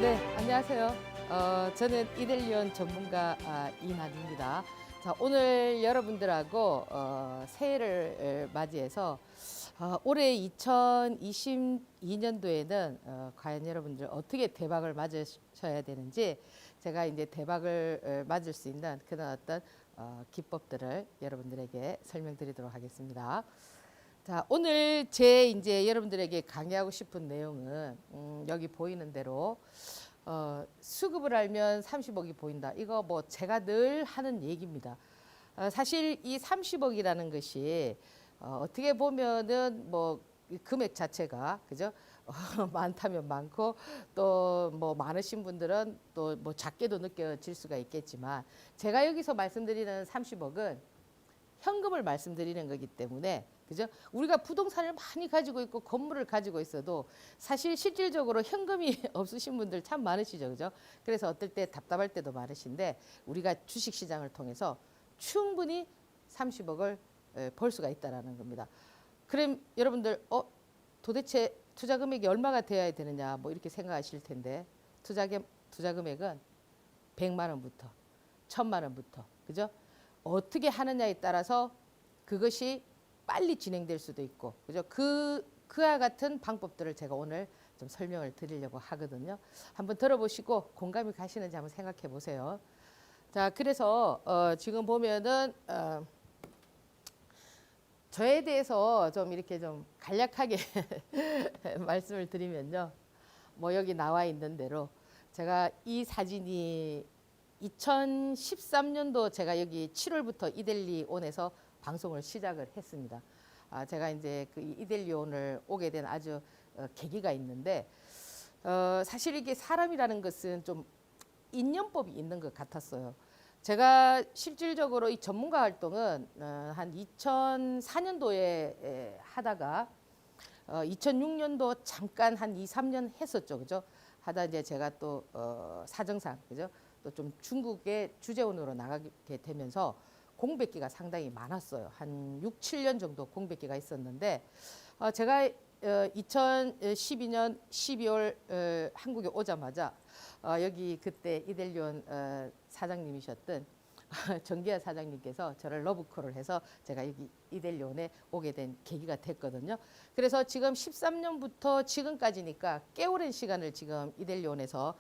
네, 안녕하세요. 저는 이델리온 전문가 이만희입니다. 자, 오늘 여러분들하고 새해를 맞이해서 올해 2022년도에는 과연 여러분들 어떻게 대박을 맞으셔야 되는지 제가 이제 대박을 맞을 수 있는 그런 어떤 기법들을 여러분들에게 설명드리도록 하겠습니다. 자, 오늘 제 이제 여러분들에게 강의하고 싶은 내용은 여기 보이는 대로 수급을 알면 30억이 보인다. 이거 뭐 제가 늘 하는 얘기입니다. 사실 이 30억이라는 것이 어떻게 보면은 뭐 금액 자체가 그죠? 많다면 많고 또 뭐 많으신 분들은 또 뭐 작게도 느껴질 수가 있겠지만 제가 여기서 말씀드리는 30억은 현금을 말씀드리는 거기 때문에 그죠? 우리가 부동산을 많이 가지고 있고 건물을 가지고 있어도 사실 실질적으로 현금이 없으신 분들 참 많으시죠, 그죠? 그래서 어떨 때 답답할 때도 많으신데 우리가 주식시장을 통해서 충분히 30억을 벌 수가 있다라는 겁니다. 그럼 여러분들 도대체 투자 금액이 얼마가 되어야 되느냐 뭐 이렇게 생각하실 텐데 투자 금액은 100만 원부터 1000만 원부터 그죠? 어떻게 하느냐에 따라서 그것이 빨리 진행될 수도 있고 그죠? 그와 같은 방법들을 제가 오늘 좀 설명을 드리려고 하거든요. 한번 들어보시고 공감이 가시는지 한번 생각해 보세요. 자, 그래서 지금 보면은 저에 대해서 좀 이렇게 좀 간략하게 말씀을 드리면요. 뭐 여기 나와 있는 대로 제가 이 사진이 2013년도 제가 여기 7월부터 이델리온에서 방송을 시작을 했습니다. 제가 이제 그 이델리온을 오게 된 아주 계기가 있는데 사실 이게 사람이라는 것은 좀 인연법이 있는 것 같았어요. 제가 실질적으로 이 전문가 활동은 한 2004년도에 하다가 2006년도 잠깐 한 2, 3년 했었죠. 그죠? 하다 이제 제가 또 사정상 그죠? 또 좀 중국의 주재원으로 나가게 되면서 공백기가 상당히 많았어요. 한 6, 7년 정도 공백기가 있었는데 제가 2012년 12월 한국에 오자마자 여기 그때 이델리온 사장님이셨던 정기아 사장님께서 저를 러브콜을 해서 제가 여기 이델리온에 오게 된 계기가 됐거든요. 그래서 지금 13년부터 지금까지니까 꽤 오랜 시간을 지금 이델리온에서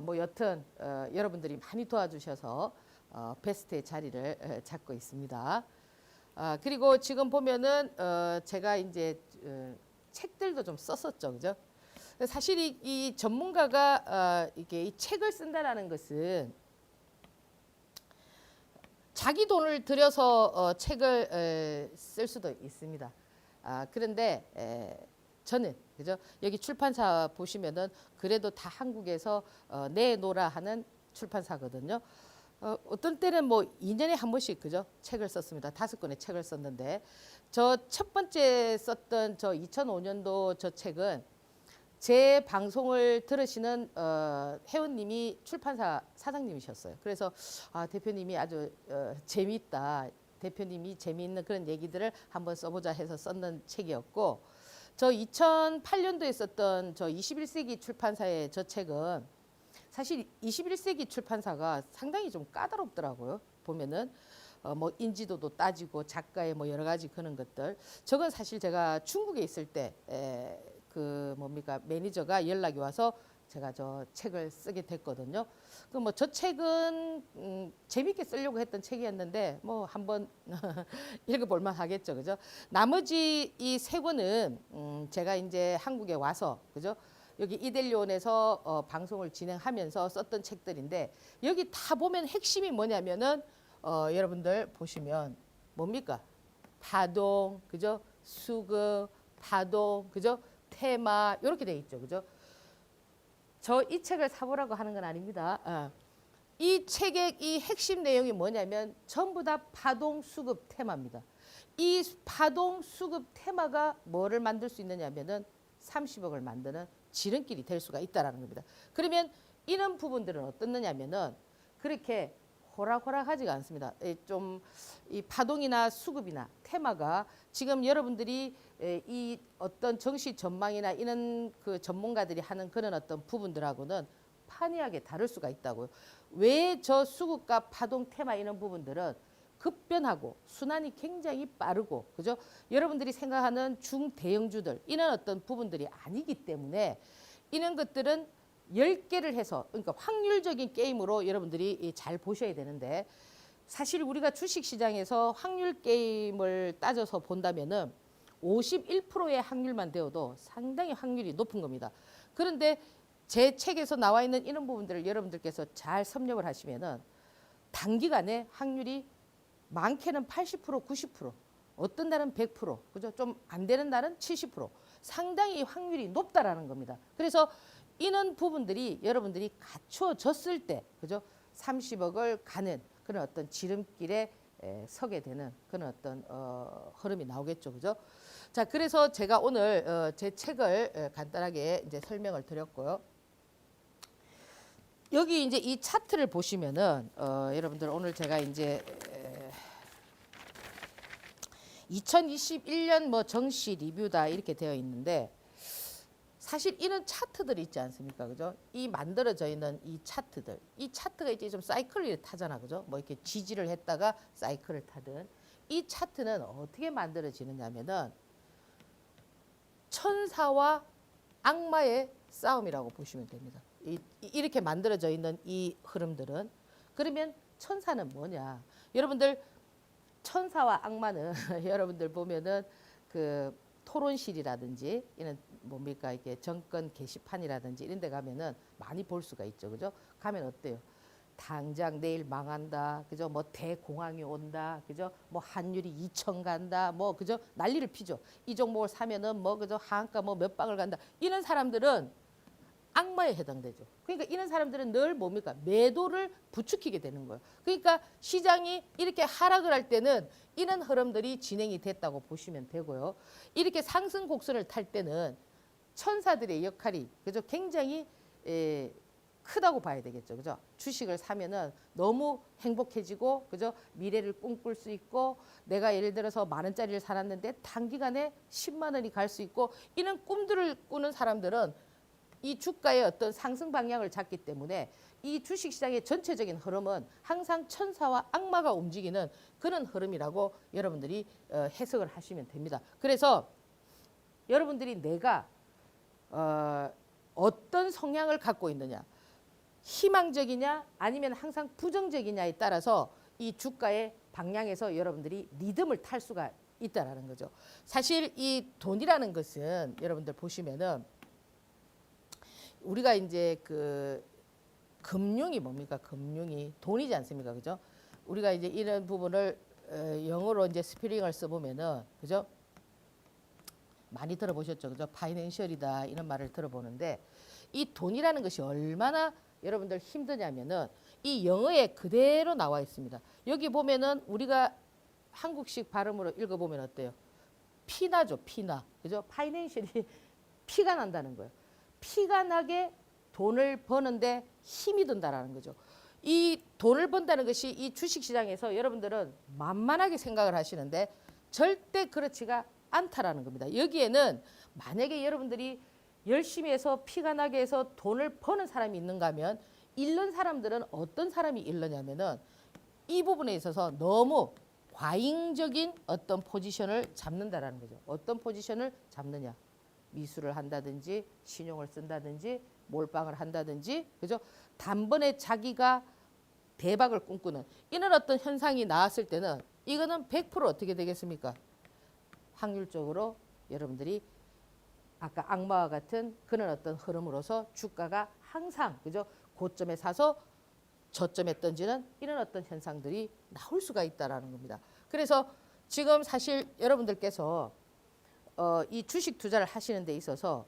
뭐 여튼 여러분들이 많이 도와주셔서 베스트의 자리를 잡고 있습니다. 그리고 지금 보면은 제가 이제 책들도 좀 썼었죠, 그죠? 사실 이 전문가가 이게 이 책을 쓴다라는 것은 자기 돈을 들여서 책을 쓸 수도 있습니다. 그런데 저는 그죠? 여기 출판사 보시면은 그래도 다 한국에서 내놓으라 하는 출판사거든요. 어떤 때는 뭐 2년에 한 번씩 그죠? 책을 썼습니다. 5권의 책을 썼는데 저 첫 번째 썼던 저 2005년도 저 책은 제 방송을 들으시는 회원님이 출판사 사장님이셨어요. 그래서 대표님이 아주 재미있다. 대표님이 재미있는 그런 얘기들을 한번 써보자 해서 썼는 책이었고 저 2008년도에 썼던 저 21세기 출판사의 저 책은 사실 21세기 출판사가 상당히 좀 까다롭더라고요. 보면은 뭐 인지도도 따지고 작가의 뭐 여러 가지 그런 것들. 저건 사실 제가 중국에 있을 때 그 뭡니까 매니저가 연락이 와서 제가 저 책을 쓰게 됐거든요. 그 뭐 저 책은 재밌게 쓰려고 했던 책이었는데 뭐 한번 읽어볼만 하겠죠, 그죠? 나머지 이 세 권은 제가 이제 한국에 와서 그죠? 여기 이델리온에서 방송을 진행하면서 썼던 책들인데 여기 다 보면 핵심이 뭐냐면은 여러분들 보시면 뭡니까? 파동, 그죠? 수급, 파동, 그죠? 테마 이렇게 돼 있죠, 그죠? 저 이 책을 사보라고 하는 건 아닙니다. 이 책의 이 핵심 내용이 뭐냐면 전부 다 파동, 수급, 테마입니다. 이 파동, 수급, 테마가 뭐를 만들 수 있느냐면은 30억을 만드는 지름길이 될 수가 있다라는 겁니다. 그러면 이런 부분들은 어떻느냐면은 그렇게 호락호락하지가 않습니다. 좀 이 파동이나 수급이나 테마가 지금 여러분들이 이 어떤 정시 전망이나 이런 그 전문가들이 하는 그런 어떤 부분들하고는 판이하게 다를 수가 있다고요. 왜 저 수급과 파동 테마 이런 부분들은 급변하고 순환이 굉장히 빠르고 그죠? 여러분들이 생각하는 중대형주들 이런 어떤 부분들이 아니기 때문에 이런 것들은 10개를 해서 그러니까 확률적인 게임으로 여러분들이 잘 보셔야 되는데 사실 우리가 주식시장에서 확률 게임을 따져서 본다면은 51%의 확률만 되어도 상당히 확률이 높은 겁니다. 그런데 제 책에서 나와 있는 이런 부분들을 여러분들께서 잘 섭렵을 하시면은 단기간에 확률이 많게는 80%, 90%, 어떤 날은 100%, 그죠? 좀 안 되는 날은 70%, 상당히 확률이 높다라는 겁니다. 그래서 이런 부분들이 여러분들이 갖춰졌을 때, 그죠? 30억을 가는 그런 어떤 지름길에 서게 되는 그런 어떤 흐름이 나오겠죠, 그죠? 자, 그래서 제가 오늘 제 책을 간단하게 이제 설명을 드렸고요. 여기 이제 이 차트를 보시면은 여러분들 오늘 제가 이제 2021년 뭐 정시 리뷰다 이렇게 되어 있는데 사실 이런 차트들이 있지 않습니까? 그죠? 이 만들어져 있는 이 차트들. 이 차트가 이제 좀 사이클을 타잖아. 그죠? 뭐 이렇게 지지를 했다가 사이클을 타든. 이 차트는 어떻게 만들어지느냐면은 천사와 악마의 싸움이라고 보시면 됩니다. 이렇게 만들어져 있는 이 흐름들은 그러면 천사는 뭐냐? 여러분들 천사와 악마는 여러분들 보면은 그 토론실이라든지 이런 뭡니까 이게 정권 게시판이라든지 이런 데 가면은 많이 볼 수가 있죠. 그죠? 가면 어때요? 당장 내일 망한다. 그죠? 뭐 대공황이 온다. 그죠? 뭐 환율이 2천 간다. 뭐 그죠? 난리를 피죠. 이 종목을 사면은 뭐 그죠? 하한가 뭐 몇 방을 간다. 이런 사람들은 악마에 해당되죠. 그러니까 이런 사람들은 늘 뭡니까? 매도를 부추기게 되는 거예요. 그러니까 시장이 이렇게 하락을 할 때는 이런 흐름들이 진행이 됐다고 보시면 되고요. 이렇게 상승 곡선을 탈 때는 천사들의 역할이 그죠? 굉장히 크다고 봐야 되겠죠. 그죠? 주식을 사면은 너무 행복해지고 그죠? 미래를 꿈꿀 수 있고 내가 예를 들어서 만 원짜리를 사놨는데 단기간에 10만 원이 갈 수 있고 이런 꿈들을 꾸는 사람들은 이 주가의 어떤 상승 방향을 잡기 때문에 이 주식시장의 전체적인 흐름은 항상 천사와 악마가 움직이는 그런 흐름이라고 여러분들이 해석을 하시면 됩니다. 그래서 여러분들이 내가 어떤 성향을 갖고 있느냐, 희망적이냐 아니면 항상 부정적이냐에 따라서 이 주가의 방향에서 여러분들이 리듬을 탈 수가 있다라는 거죠. 사실 이 돈이라는 것은 여러분들 보시면은 우리가 이제 그 금융이 뭡니까? 금융이 돈이지 않습니까? 그죠? 우리가 이제 이런 부분을 영어로 이제 스피링을 써보면은 그죠? 많이 들어보셨죠? 그죠? 파이낸셜이다 이런 말을 들어보는데 이 돈이라는 것이 얼마나 여러분들 힘드냐면은 이 영어에 그대로 나와 있습니다. 여기 보면은 우리가 한국식 발음으로 읽어보면 어때요? 피나죠, 피나. 그죠? 파이낸셜이 피가 난다는 거예요. 피가 나게 돈을 버는데 힘이 든다라는 거죠. 이 돈을 번다는 것이 이 주식시장에서 여러분들은 만만하게 생각을 하시는데 절대 그렇지가 않다라는 겁니다. 여기에는 만약에 여러분들이 열심히 해서 피가 나게 해서 돈을 버는 사람이 있는가 하면 잃는 사람들은 어떤 사람이 잃느냐면은 이 부분에 있어서 너무 과잉적인 어떤 포지션을 잡는다라는 거죠. 어떤 포지션을 잡느냐. 미술을 한다든지 신용을 쓴다든지 몰빵을 한다든지 그죠? 단번에 자기가 대박을 꿈꾸는 이런 어떤 현상이 나왔을 때는 이거는 100% 어떻게 되겠습니까? 확률적으로 여러분들이 아까 악마와 같은 그런 어떤 흐름으로서 주가가 항상 그죠? 고점에 사서 저점에 던지는 이런 어떤 현상들이 나올 수가 있다라는 겁니다. 그래서 지금 사실 여러분들께서 이 주식 투자를 하시는 데 있어서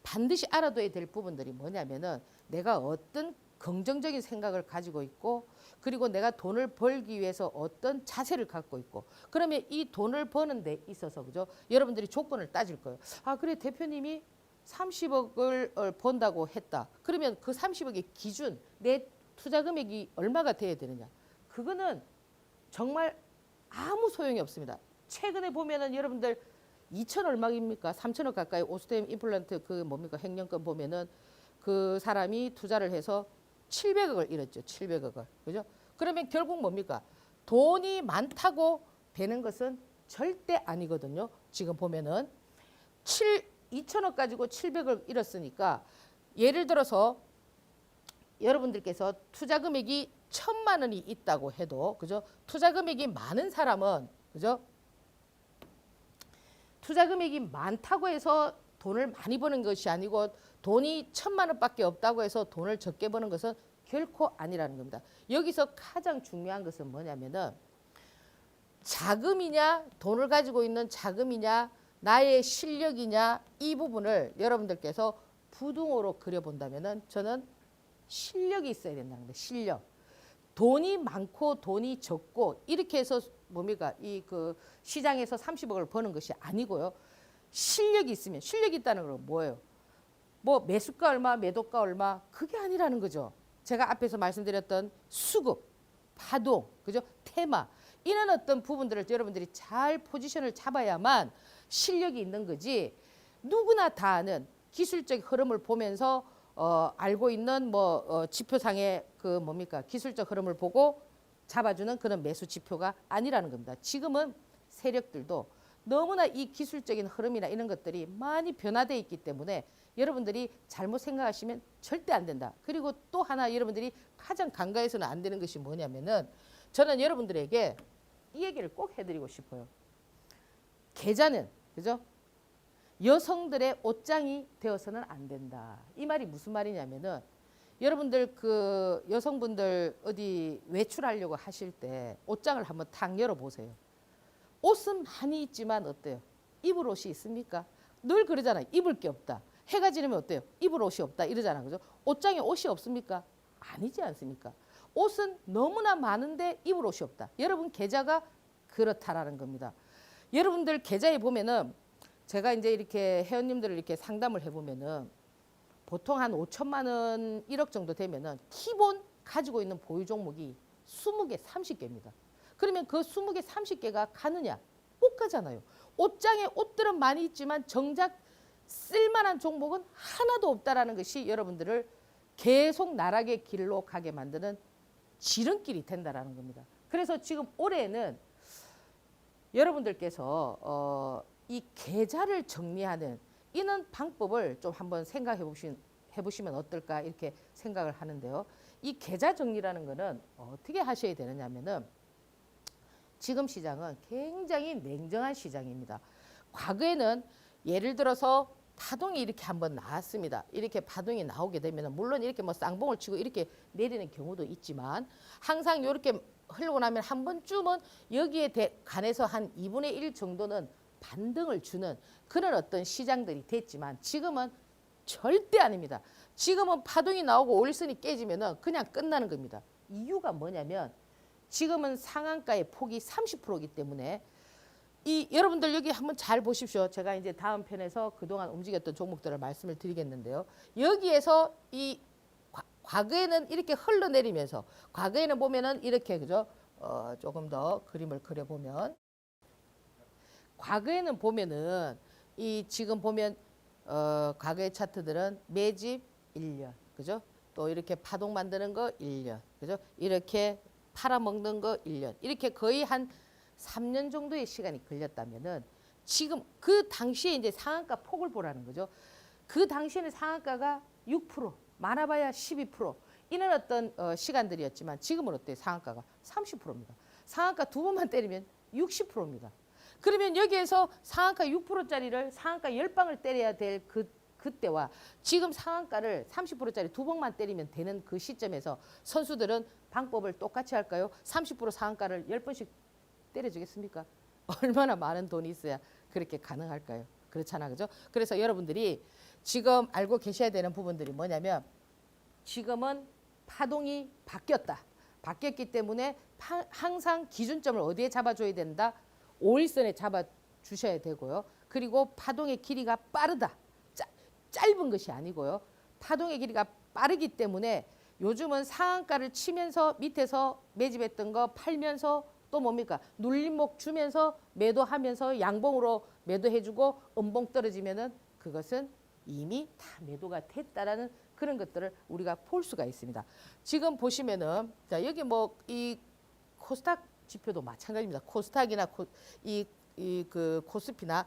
반드시 알아둬야 될 부분들이 뭐냐면은 내가 어떤 긍정적인 생각을 가지고 있고 그리고 내가 돈을 벌기 위해서 어떤 자세를 갖고 있고 그러면 이 돈을 버는 데 있어서 그죠? 여러분들이 조건을 따질 거예요. 아, 그래 대표님이 30억을 번다고 했다. 그러면 그 30억의 기준 내 투자 금액이 얼마가 돼야 되느냐? 그거는 정말 아무 소용이 없습니다. 최근에 보면은 여러분들 2천 얼마입니까? 3천억 가까이 오스템 임플란트 그 뭡니까? 횡령권 보면은 그 사람이 투자를 해서 700억을 잃었죠. 700억을. 그죠? 그러면 결국 뭡니까? 돈이 많다고 되는 것은 절대 아니거든요. 지금 보면은 2천억 가지고 700억 잃었으니까 예를 들어서 여러분들께서 투자 금액이 1,000만 원이 있다고 해도 그죠? 투자 금액이 많은 사람은 그죠? 투자 금액이 많다고 해서 돈을 많이 버는 것이 아니고 돈이 1,000만 원밖에 없다고 해서 돈을 적게 버는 것은 결코 아니라는 겁니다. 여기서 가장 중요한 것은 뭐냐면은 자금이냐 돈을 가지고 있는 자금이냐 나의 실력이냐 이 부분을 여러분들께서 부등호로 그려본다면은 저는 실력이 있어야 된다는 겁니다. 실력. 돈이 많고 돈이 적고 이렇게 해서 뭡니까? 이 그 시장에서 30억을 버는 것이 아니고요. 실력이 있으면 실력이 있다는 건 뭐예요? 뭐 매수가 얼마, 매도가 얼마 그게 아니라는 거죠. 제가 앞에서 말씀드렸던 수급, 파동, 그죠? 테마 이런 어떤 부분들을 여러분들이 잘 포지션을 잡아야만 실력이 있는 거지. 누구나 다 아는 기술적 흐름을 보면서 알고 있는 지표상의 그 뭡니까 기술적 흐름을 보고 잡아주는 그런 매수 지표가 아니라는 겁니다. 지금은 세력들도 너무나 이 기술적인 흐름이나 이런 것들이 많이 변화되어 있기 때문에 여러분들이 잘못 생각하시면 절대 안 된다. 그리고 또 하나 여러분들이 가장 간과해서는 안 되는 것이 뭐냐면은 저는 여러분들에게 이 얘기를 꼭 해드리고 싶어요. 계좌는 그죠? 여성들의 옷장이 되어서는 안 된다. 이 말이 무슨 말이냐면은 여러분들 그 여성분들 어디 외출하려고 하실 때 옷장을 한번 탁 열어보세요. 옷은 많이 있지만 어때요? 입을 옷이 있습니까? 늘 그러잖아요. 입을 게 없다. 해가 지르면 어때요? 입을 옷이 없다 이러잖아요. 그죠? 옷장에 옷이 없습니까? 아니지 않습니까? 옷은 너무나 많은데 입을 옷이 없다. 여러분 계좌가 그렇다라는 겁니다. 여러분들 계좌에 보면은 제가 이제 이렇게 회원님들을 이렇게 상담을 해보면은 보통 한 5천만 원, 1억 정도 되면은 기본 가지고 있는 보유 종목이 20개, 30개입니다. 그러면 그 20개, 30개가 가느냐? 못 가잖아요. 옷장에 옷들은 많이 있지만 정작 쓸만한 종목은 하나도 없다라는 것이 여러분들을 계속 나락의 길로 가게 만드는 지름길이 된다라는 겁니다. 그래서 지금 올해는 여러분들께서 이 계좌를 정리하는 이런 방법을 좀 한번 생각해 보시면 어떨까 이렇게 생각을 하는데요. 이 계좌 정리라는 거는 어떻게 하셔야 되느냐면은 지금 시장은 굉장히 냉정한 시장입니다. 과거에는 예를 들어서 파동이 이렇게 한번 나왔습니다. 이렇게 파동이 나오게 되면 물론 이렇게 뭐 쌍봉을 치고 이렇게 내리는 경우도 있지만 항상 이렇게 흘러고 나면 한 번쯤은 여기에 관해서 한 2분의 1 정도는 반등을 주는 그런 어떤 시장들이 됐지만 지금은 절대 아닙니다. 지금은 파동이 나오고 올선이 깨지면 그냥 끝나는 겁니다. 이유가 뭐냐면 지금은 상한가의 폭이 30%이기 때문에 이 여러분들 여기 한번 잘 보십시오. 제가 이제 다음 편에서 그동안 움직였던 종목들을 말씀을 드리겠는데요. 여기에서 이 과거에는 이렇게 흘러내리면서 과거에는 보면은 이렇게 그죠? 조금 더 그림을 그려보면 과거에는 보면은 이 지금 보면 과거의 차트들은 매집 1년 그죠? 또 이렇게 파동 만드는 거 1년 그죠? 이렇게 팔아먹는 거 1년 이렇게 거의 한 3년 정도의 시간이 걸렸다면은 지금 그 당시에 이제 상한가 폭을 보라는 거죠. 그 당시에는 상한가가 6% 많아봐야 12% 이런 어떤 시간들이었지만 지금은 어때요? 상한가가 30%입니다. 상한가 두 번만 때리면 60%입니다. 그러면 여기에서 상한가 6%짜리를 상한가 10방을 때려야 될 그때와 지금 상한가를 30%짜리 두 번만 때리면 되는 그 시점에서 선수들은 방법을 똑같이 할까요? 30% 상한가를 10번씩 때려주겠습니까? 얼마나 많은 돈이 있어야 그렇게 가능할까요? 그렇잖아, 그죠? 그래서 여러분들이 지금 알고 계셔야 되는 부분들이 뭐냐면 지금은 파동이 바뀌었다. 바뀌었기 때문에 항상 기준점을 어디에 잡아줘야 된다? 5일선에 잡아주셔야 되고요. 그리고 파동의 길이가 빠르다. 짧은 것이 아니고요. 파동의 길이가 빠르기 때문에 요즘은 상한가를 치면서 밑에서 매집했던 거 팔면서 또 뭡니까? 눌림목 주면서 매도하면서 양봉으로 매도해주고 음봉 떨어지면은 그것은 이미 다 매도가 됐다라는 그런 것들을 우리가 볼 수가 있습니다. 지금 보시면은 자 여기 뭐 이 코스닥 지표도 마찬가지입니다. 코스닥이나 그 코스피나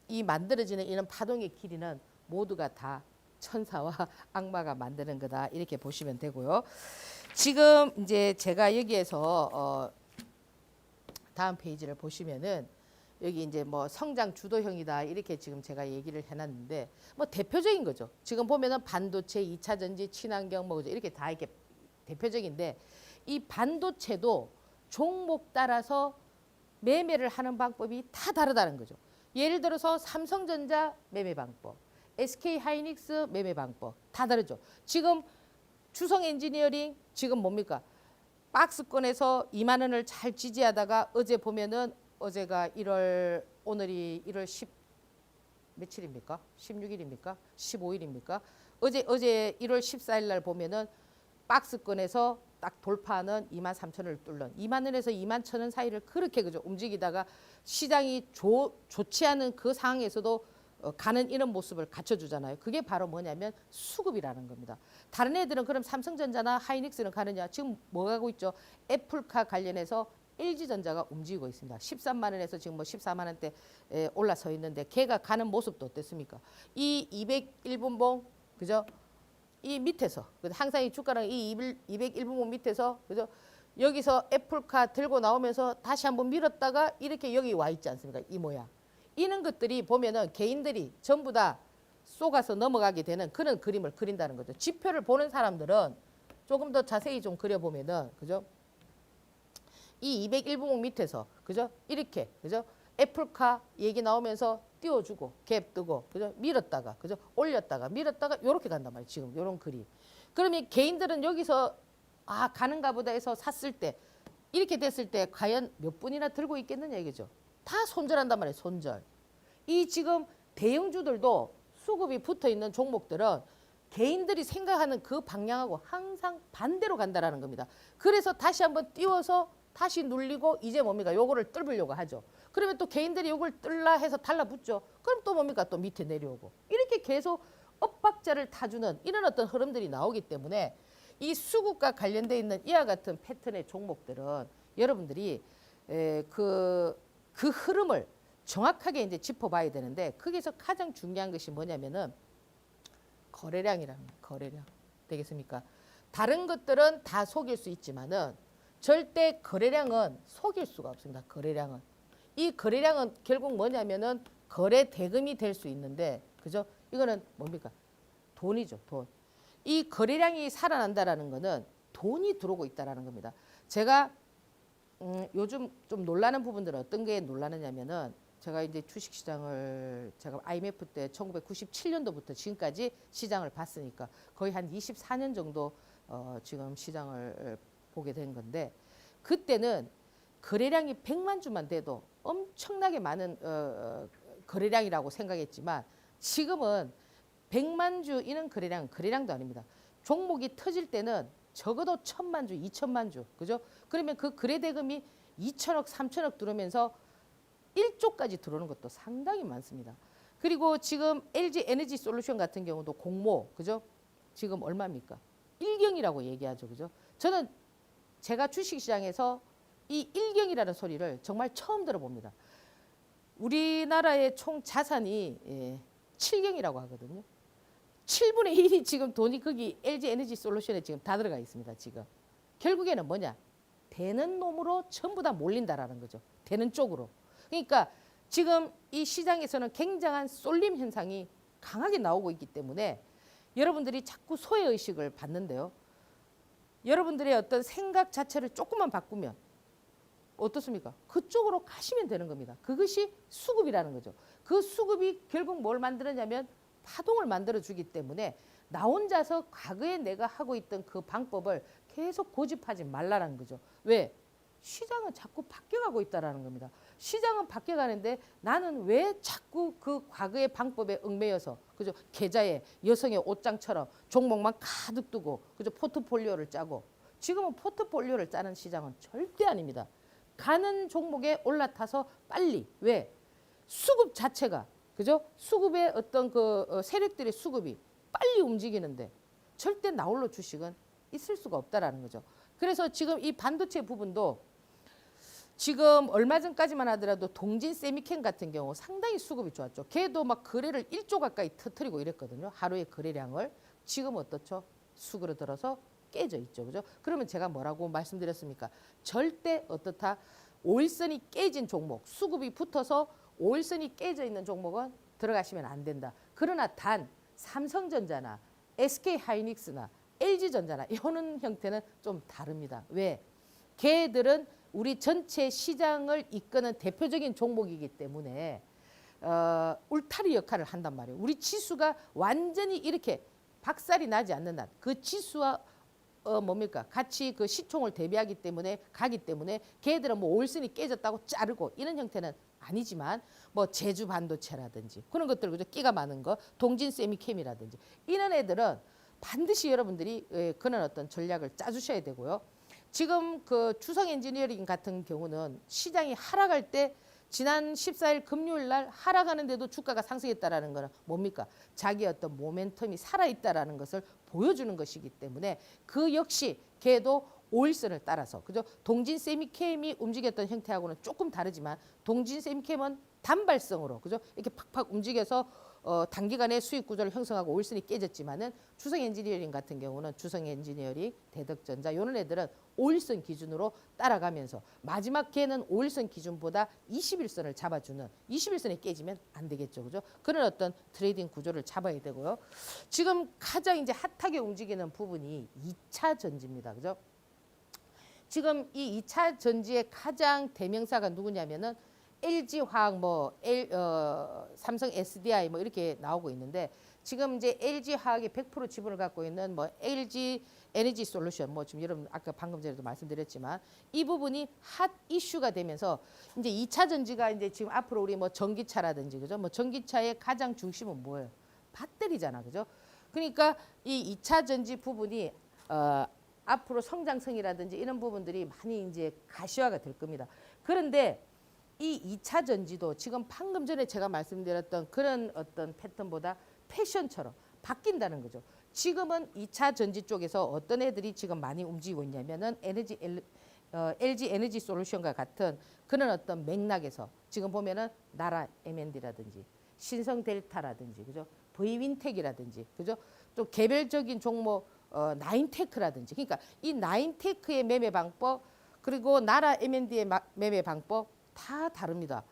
이 만들어지는 이런 파동의 길이는 모두가 다 천사와 악마가 만드는 거다 이렇게 보시면 되고요. 지금 이제 제가 여기에서 다음 페이지를 보시면은 여기 이제 뭐 성장 주도형이다 이렇게 지금 제가 얘기를 해놨는데 뭐 대표적인 거죠. 지금 보면은 반도체, 2차 전지, 친환경 뭐 이렇게 다 이렇게 대표적인데 이 반도체도 종목 따라서 매매를 하는 방법이 다 다르다는 거죠. 예를 들어서 삼성전자 매매 방법, SK하이닉스 매매 방법 다 다르죠. 지금 주성엔지니어링 지금 뭡니까? 박스권에서 2만 원을 잘 지지하다가 어제 보면은 어제가 오늘이 1월 10 며칠입니까? 16일입니까? 15일입니까? 어제 1월 14일 날 보면은 박스권에서 딱 돌파하는 2만 3천 원을 뚫는 2만 원에서 2만 1천 원 사이를 그렇게 그죠 움직이다가 시장이 좋지 않은 그 상황에서도 가는 이런 모습을 갖춰주잖아요. 그게 바로 뭐냐면 수급이라는 겁니다. 다른 애들은 그럼 삼성전자나 하이닉스는 가느냐? 지금 뭐 가고 있죠? 애플카 관련해서 LG전자가 움직이고 있습니다. 13만 원에서 지금 뭐 14만 원대 올라서 있는데 걔가 가는 모습도 어땠습니까? 이 201분봉 그죠? 이 밑에서 항상 이 주가랑 이 201분봉 밑에서 그죠? 여기서 애플카 들고 나오면서 다시 한번 밀었다가 이렇게 여기 와 있지 않습니까? 이 모양. 이런 것들이 보면은 개인들이 전부 다 쏘가서 넘어가게 되는 그런 그림을 그린다는 거죠. 지표를 보는 사람들은 조금 더 자세히 좀 그려보면은 그죠? 이 201분봉 밑에서 그죠? 이렇게 그죠? 애플카 얘기 나오면서 띄워주고 갭 뜨고 그죠? 밀었다가 그죠? 올렸다가 밀었다가 요렇게 간단 말이에요. 지금 요런 그림. 그러면 개인들은 여기서 가는가 보다 해서 샀을 때 이렇게 됐을 때 과연 몇 분이나 들고 있겠느냐 이거죠. 다 손절한단 말이에요. 손절. 이 지금 대형주들도 수급이 붙어있는 종목들은 개인들이 생각하는 그 방향하고 항상 반대로 간다라는 겁니다. 그래서 다시 한번 띄워서 다시 눌리고 이제 뭡니까? 요거를 뚫으려고 하죠. 그러면 또 개인들이 요걸 뚫라 해서 달라붙죠. 그럼 또 뭡니까? 또 밑에 내려오고. 이렇게 계속 엇박자를 타주는 이런 어떤 흐름들이 나오기 때문에 이 수급과 관련되어 있는 이와 같은 패턴의 종목들은 여러분들이 그 흐름을 정확하게 이제 짚어봐야 되는데 거기서 가장 중요한 것이 뭐냐면은 거래량이라는 거래량 되겠습니까? 다른 것들은 다 속일 수 있지만은 절대 거래량은 속일 수가 없습니다. 거래량은 이 거래량은 결국 뭐냐면은 거래 대금이 될 수 있는데 그죠? 이거는 뭡니까? 돈이죠, 돈. 이 거래량이 살아난다라는 거는 돈이 들어오고 있다라는 겁니다. 제가 요즘 좀 놀라는 부분들은 어떤 게 놀라느냐면은 제가 이제 주식시장을 제가 IMF 때 1997년도부터 지금까지 시장을 봤으니까 거의 한 24년 정도 지금 시장을 보게 된 건데 그때는 거래량이 100만 주만 돼도 엄청나게 많은 거래량이라고 생각했지만 지금은 100만 주 이런 거래량도 아닙니다. 종목이 터질 때는 적어도 1000만 주, 2000만 주, 그죠? 그러면 그 거래 대금이 2천억, 3천억 들어오면서 1조까지 들어오는 것도 상당히 많습니다. 그리고 지금 LG 에너지 솔루션 같은 경우도 공모, 그죠? 지금 얼마입니까? 일경이라고 얘기하죠, 그죠? 저는 제가 주식시장에서 이 일경이라는 소리를 정말 처음 들어봅니다. 우리나라의 총 자산이 7경이라고 하거든요. 7분의 1이 지금 돈이 거기 LG 에너지 솔루션에 지금 다 들어가 있습니다. 지금 결국에는 뭐냐? 되는 놈으로 전부 다 몰린다라는 거죠. 되는 쪽으로. 그러니까 지금 이 시장에서는 굉장한 쏠림 현상이 강하게 나오고 있기 때문에 여러분들이 자꾸 소외의식을 받는데요. 여러분들의 어떤 생각 자체를 조금만 바꾸면 어떻습니까? 그쪽으로 가시면 되는 겁니다. 그것이 수급이라는 거죠. 그 수급이 결국 뭘 만들었냐면 파동을 만들어주기 때문에 나 혼자서 과거에 내가 하고 있던 그 방법을 계속 고집하지 말라는 거죠. 왜? 시장은 자꾸 바뀌어가고 있다라는 겁니다. 시장은 바뀌어가는데 나는 왜 자꾸 그 과거의 방법에 얽매여서 그죠? 계좌에 여성의 옷장처럼 종목만 가득 두고 그죠? 포트폴리오를 짜고 지금은 포트폴리오를 짜는 시장은 절대 아닙니다. 가는 종목에 올라타서 빨리 왜? 수급 자체가 그죠? 수급의 어떤 그 세력들의 수급이 빨리 움직이는데 절대 나홀로 주식은 있을 수가 없다라는 거죠. 그래서 지금 이 반도체 부분도 지금 얼마 전까지만 하더라도 동진 세미캠 같은 경우 상당히 수급이 좋았죠. 걔도 막 거래를 1조 가까이 터뜨리고 이랬거든요. 하루의 거래량을. 지금 어떻죠? 수그러들어서 깨져 있죠. 그죠? 그러면 제가 뭐라고 말씀드렸습니까? 절대 어떻다? 5일선이 깨진 종목, 수급이 붙어서 5일선이 깨져 있는 종목은 들어가시면 안 된다. 그러나 단 삼성전자나 SK하이닉스나 LG전자나 이런 형태는 좀 다릅니다. 왜? 걔들은 우리 전체 시장을 이끄는 대표적인 종목이기 때문에 울타리 역할을 한단 말이에요. 우리 지수가 완전히 이렇게 박살이 나지 않는 한 그 지수와 뭡니까? 같이 그 시총을 대비하기 때문에 가기 때문에 걔들은 뭐 5일선이 깨졌다고 자르고 이런 형태는 아니지만 뭐 제주 반도체라든지 그런 것들 그죠? 끼가 많은 거 동진 세미캠이라든지 이런 애들은 반드시 여러분들이 그런 어떤 전략을 짜주셔야 되고요. 지금 그 주성 엔지니어링 같은 경우는 시장이 하락할 때 지난 14일 금요일 날 하락하는데도 주가가 상승했다라는 거는 뭡니까? 자기 어떤 모멘텀이 살아있다라는 것을 보여주는 것이기 때문에 그 역시 걔도 5일선을 따라서 그죠? 동진 세미캠이 움직였던 형태하고는 조금 다르지만 동진 세미캠은 단발성으로 그죠? 이렇게 팍팍 움직여서 단기간에 수익 구조를 형성하고 5일선이 깨졌지만은 주성 엔지니어링 같은 경우는 주성 엔지니어링, 대덕전자 이런 애들은 5일선 기준으로 따라가면서 마지막 걔는 5일선 기준보다 21선을 잡아주는 21선이 깨지면 안 되겠죠. 그죠? 그런 어떤 트레이딩 구조를 잡아야 되고요. 지금 가장 이제 핫하게 움직이는 부분이 2차 전지입니다. 그죠? 지금 이 2차 전지의 가장 대명사가 누구냐면은 LG화학 삼성 SDI 뭐 이렇게 나오고 있는데 지금 이제 LG화학이 100% 지분을 갖고 있는 뭐 LG 에너지 솔루션 뭐 지금 여러분 아까 방금 전에도 말씀드렸지만 이 부분이 핫 이슈가 되면서 이제 2차 전지가 이제 지금 앞으로 우리 뭐 전기차라든지 그죠? 뭐 전기차의 가장 중심은 뭐예요? 배터리잖아. 그죠? 그러니까 이 2차 전지 부분이 앞으로 성장성이라든지 이런 부분들이 많이 이제 가시화가 될 겁니다. 그런데 이 2차 전지도 지금 방금 전에 제가 말씀드렸던 그런 어떤 패턴보다 패션처럼 바뀐다는 거죠. 지금은 2차 전지 쪽에서 어떤 애들이 지금 많이 움직이고 있냐면은 LG 에너지 솔루션과 같은 그런 어떤 맥락에서 지금 보면은 나라 M&D라든지 신성 델타라든지 그죠? V윈텍이라든지 그죠? 또 개별적인 종목 나인테크라든지 그러니까 이 나인테크의 매매 방법 그리고 나라 M&D의 매매 방법 다 다릅니다.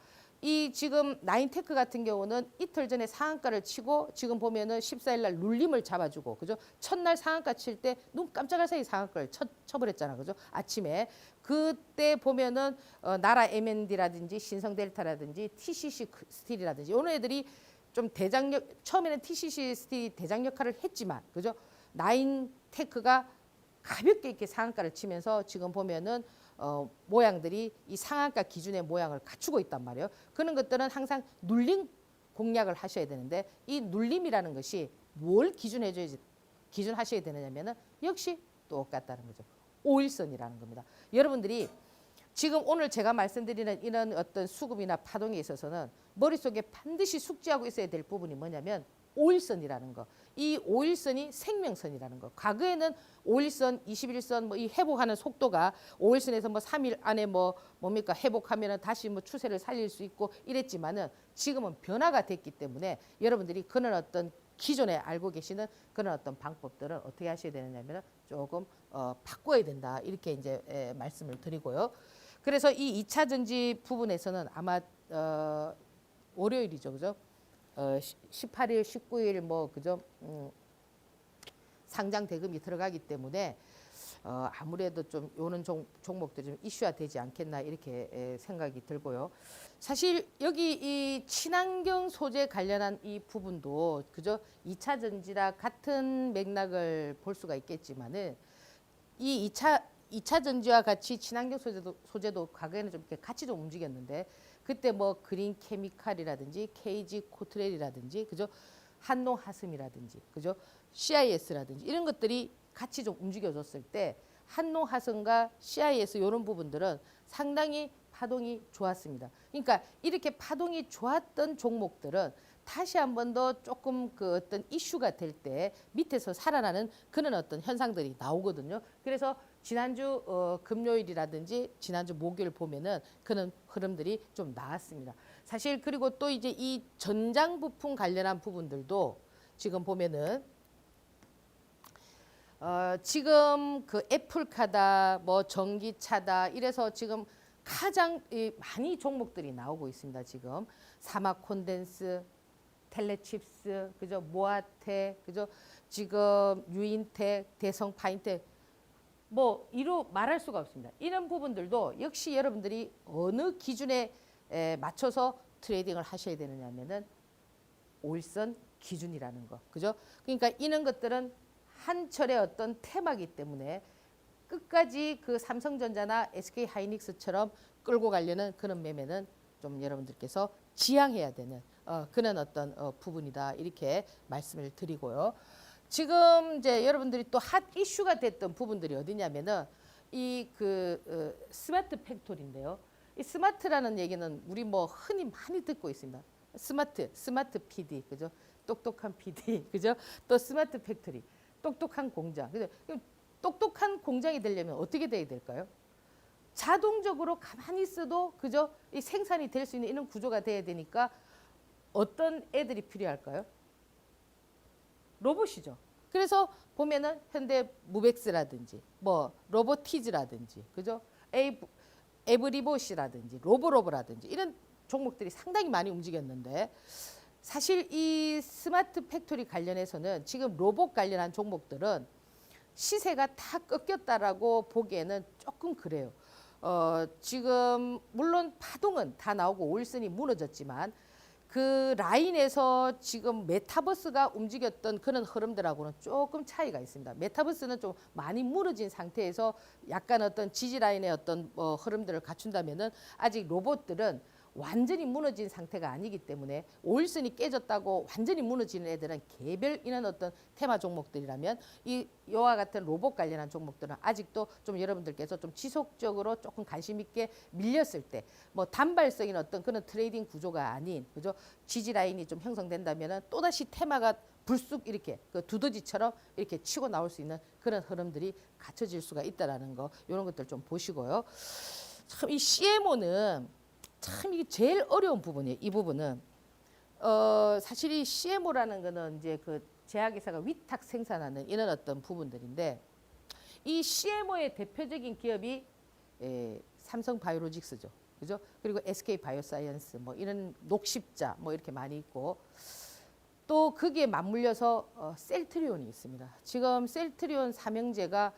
이 지금 나인테크 같은 경우는 이틀 전에 상한가를 치고 지금 보면은 14일 날 눌림을 잡아주고 그죠? 첫날 상한가 칠 때 눈 깜짝할 사이 상한가를 쳐버렸잖아. 그죠? 아침에 그때 보면은 나라 M&D라든지 신성델타라든지 TCC 스틸이라든지 이런 애들이 좀 대장력 처음에는 TCC 스틸이 대장 역할을 했지만 그죠? 나인테크가 가볍게 이렇게 상한가를 치면서 지금 보면은 모양들이 이 상한가 기준의 모양을 갖추고 있단 말이에요. 그런 것들은 항상 눌림 공략을 하셔야 되는데 이 눌림이라는 것이 뭘 기준하셔야 되느냐면은 역시 똑같다는 거죠. 5일선이라는 겁니다. 여러분들이 지금 오늘 제가 말씀드리는 이런 어떤 수급이나 파동에 있어서는 머릿속에 반드시 숙지하고 있어야 될 부분이 뭐냐면 5일선이라는 거. 이 5일선이 생명선이라는 거. 과거에는 5일선, 21선 뭐 이 회복하는 속도가 5일선에서 뭐 3일 안에 뭡니까? 회복하면은 다시 뭐 추세를 살릴 수 있고 이랬지만은 지금은 변화가 됐기 때문에 여러분들이 그런 어떤 기존에 알고 계시는 그런 어떤 방법들은 어떻게 하셔야 되느냐면은 조금 바꿔야 된다. 이렇게 이제 말씀을 드리고요. 그래서 이 2차 전지 부분에서는 아마 월요일이죠. 그죠? 18일, 19일 뭐 그죠? 상장 대금이 들어가기 때문에 아무래도 좀 요런 종목들이 좀 이슈화 되지 않겠나 이렇게 생각이 들고요. 사실 여기 이 친환경 소재 관련한 이 부분도 그죠? 2차 전지라 같은 맥락을 볼 수가 있겠지만은 이 2차 2차 전지와 같이 친환경 소재도 과거에는 좀 이렇게 같이 좀 움직였는데 그때 뭐 그린 케미칼이라든지 KG 코트렐이라든지 그죠? 한농 하섬이라든지 그죠? CIS라든지 이런 것들이 같이 좀 움직여줬을 때 한농 하섬과 CIS 이런 부분들은 상당히 파동이 좋았습니다. 그러니까 이렇게 파동이 좋았던 종목들은 다시 한 번 더 조금 그 어떤 이슈가 될 때 밑에서 살아나는 그런 어떤 현상들이 나오거든요. 그래서 지난주 금요일이라든지 지난주 목요일 보면은 그런 흐름들이 좀 나왔습니다. 사실 그리고 또 이제 이 전장 부품 관련한 부분들도 지금 보면은 지금 그 애플카다 뭐 전기차다 이래서 지금 가장 많이 종목들이 나오고 있습니다. 지금 사막 콘덴스, 텔레칩스, 그죠? 모아텍, 그죠? 지금 유인텍, 대성 파인텍 뭐 이루 말할 수가 없습니다. 이런 부분들도 역시 여러분들이 어느 기준에 맞춰서 트레이딩을 하셔야 되느냐면은 올선 기준이라는 거, 그죠? 그러니까 이런 것들은 한철의 어떤 테마기 때문에 끝까지 그 삼성전자나 SK 하이닉스처럼 끌고 가려는 그런 매매는 좀 여러분들께서 지양해야 되는 그런 어떤 부분이다 이렇게 말씀을 드리고요. 지금 이제 여러분들이 또 핫 이슈가 됐던 부분들이 어디냐면은 이 그 스마트 팩토리인데요. 이 스마트라는 얘기는 우리 뭐 흔히 많이 듣고 있습니다. 스마트 PD, 그죠? 똑똑한 PD, 그죠? 또 스마트 팩토리, 똑똑한 공장. 그죠? 똑똑한 공장이 되려면 어떻게 돼야 될까요? 자동적으로 가만히 있어도 그죠? 이 생산이 될 수 있는 이런 구조가 돼야 되니까 어떤 애들이 필요할까요? 로봇이죠. 그래서 보면은 현대 무벡스라든지 뭐 로보티즈라든지 그죠? 에브리봇이라든지 로보로보라든지 이런 종목들이 상당히 많이 움직였는데 사실 이 스마트 팩토리 관련해서는 지금 로봇 관련한 종목들은 시세가 다 꺾였다라고 보기에는 조금 그래요. 지금 물론 파동은 다 나오고 올선이 무너졌지만 그 라인에서 지금 메타버스가 움직였던 그런 흐름들하고는 조금 차이가 있습니다. 메타버스는 좀 많이 무너진 상태에서 약간 어떤 지지 라인의 어떤 흐름들을 갖춘다면은 아직 로봇들은 완전히 무너진 상태가 아니기 때문에 오일선이 깨졌다고 완전히 무너지는 애들은 개별 이런 어떤 테마 종목들이라면 이와 같은 로봇 관련한 종목들은 아직도 좀 여러분들께서 좀 지속적으로 조금 관심 있게 밀렸을 때 뭐 단발성인 어떤 그런 트레이딩 구조가 아닌 그죠 지지 라인이 좀 형성된다면은 또다시 테마가 불쑥 이렇게 그 두더지처럼 이렇게 치고 나올 수 있는 그런 흐름들이 갖춰질 수가 있다라는 거 이런 것들 좀 보시고요. 참 이 CMO는 참 이게 제일 어려운 부분이에요. 이 부분은 사실 이 CMO라는 거는 이제 그 제약회사가 위탁 생산하는 이런 어떤 부분들인데 이 CMO의 대표적인 기업이 삼성바이오로직스죠. 그죠? 그리고 SK 바이오사이언스 뭐 이런 녹십자 뭐 이렇게 많이 있고 또 거기에 맞물려서 셀트리온이 있습니다. 지금 셀트리온 삼형제가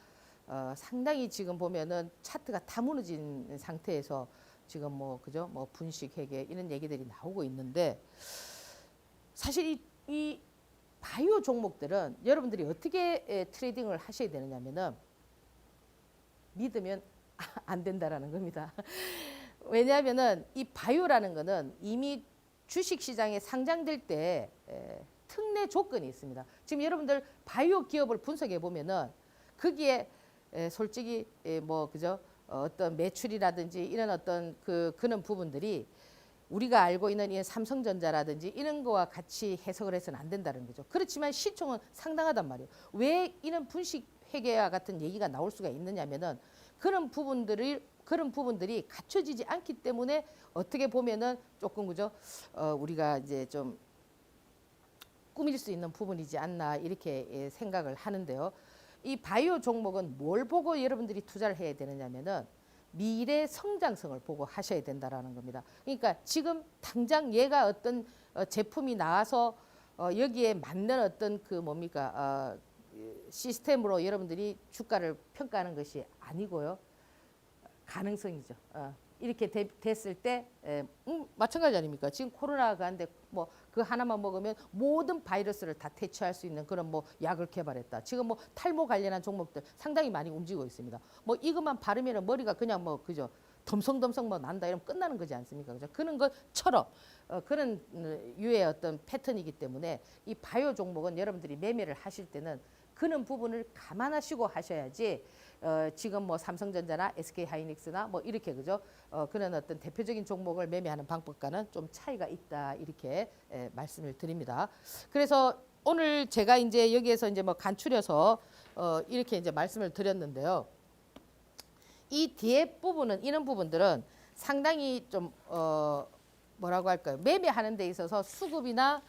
상당히 지금 보면은 차트가 다 무너진 상태에서 지금 뭐 그죠? 뭐 분식 회계 이런 얘기들이 나오고 있는데 사실 이 바이오 종목들은 여러분들이 어떻게 트레이딩을 하셔야 되느냐면은 믿으면 안 된다라는 겁니다. 왜냐하면은 이 바이오라는 거는 이미 주식 시장에 상장될 때 특례 조건이 있습니다. 지금 여러분들 바이오 기업을 분석해 보면은 거기에 솔직히 뭐 그죠? 어떤 매출이라든지 이런 어떤 그런 부분들이 우리가 알고 있는 이 삼성전자라든지 이런 거와 같이 해석을 해서는 안 된다는 거죠. 그렇지만 시총은 상당하단 말이에요. 왜 이런 분식 회계와 같은 얘기가 나올 수가 있느냐면은 그런 부분들이 갖춰지지 않기 때문에 어떻게 보면은 조금 그죠? 우리가 이제 좀 꾸밀 수 있는 부분이지 않나 이렇게 생각을 하는데요. 이 바이오 종목은 뭘 보고 여러분들이 투자를 해야 되느냐면은 미래 성장성을 보고 하셔야 된다라는 겁니다. 그러니까 지금 당장 얘가 어떤 제품이 나와서 여기에 맞는 어떤 그 뭡니까 시스템으로 여러분들이 주가를 평가하는 것이 아니고요. 가능성이죠. 이렇게 됐을 때 마찬가지 아닙니까? 지금 코로나가 한데 뭐 그 하나만 먹으면 모든 바이러스를 다 퇴치할 수 있는 그런 뭐 약을 개발했다. 지금 뭐 탈모 관련한 종목들 상당히 많이 움직이고 있습니다. 뭐 이것만 바르면 머리가 그냥 뭐 그죠? 덤성덤성 뭐 난다 이러면 끝나는 거지 않습니까? 그죠? 그런 것처럼 그런 유의 어떤 패턴이기 때문에 이 바이오 종목은 여러분들이 매매를 하실 때는 그런 부분을 감안하시고 하셔야지 지금 뭐 삼성전자나 SK하이닉스나 뭐 이렇게 그죠? 그런 어떤 대표적인 종목을 매매하는 방법과는 좀 차이가 있다 이렇게 말씀을 드립니다. 그래서 오늘 제가 이제 여기에서 이제 뭐 간추려서 이렇게 이제 말씀을 드렸는데요. 이 뒤에 부분은 이런 부분들은 상당히 좀 뭐라고 할까요? 매매하는 데 있어서 수급이나